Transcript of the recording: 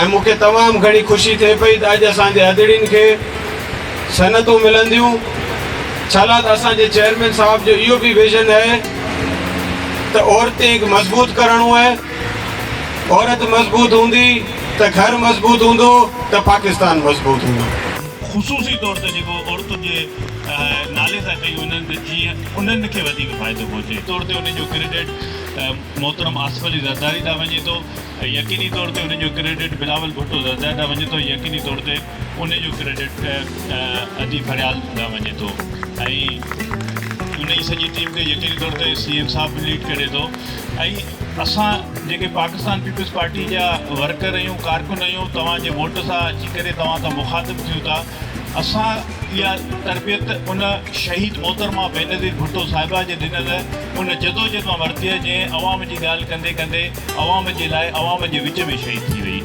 ऐं मूंखे तमामु घणी ख़ुशी थिए पई त अॼु असांजे हदड़ियुनि खे सनतूं मिलंदियूं। छाला त असांजे चेयरमैन साहब जो इहो बि विजन आहे त औरतें खे मज़बूत करणो आहे। औरत मज़बूत हूंदी त घर मज़बूत हूंदो त पाकिस्तान मज़बूत हूंदो। ख़ुसूसी तौर ते जेको औरतुनि जे नाले सां कई उन्हनि जीअं उन्हनि खे वधीक फ़ाइदो पहुचे तौर ते उनजो क्रेडिट मोहतरम आसिफ अली ज़रदारी ॾांहुं वञे थो। यकीनी तौर ते उनजो क्रेडिट बिलावल भुट्टो ज़रदारी ॾांहुं वञे थो। यकीनी तौर ते उनजो क्रेडिट अदी फरियाल ॾांहुं वञे थो। ऐं उन जी सॼी टीम खे यकीनी तौर ते CM साहब बि लीड करे थो। ऐं असां जेके पाकिस्तान पीपल्स पार्टी जा वर्कर आहियूं, कारकुन आहियूं, तव्हांजे वोट सां अची करे तव्हां सां मुखातिब थियूं था। असां इहा तरबियत उन शहीद मोहतरमा बेनज़ीर भुट्टो साहिबा जे ॾिनल उन जदोजहद मां वरिती आहे जंहिं अवाम जी ॻाल्हि कंदे कंदे अवाम जे लाइ अवाम जे विच में शहीद थी वई।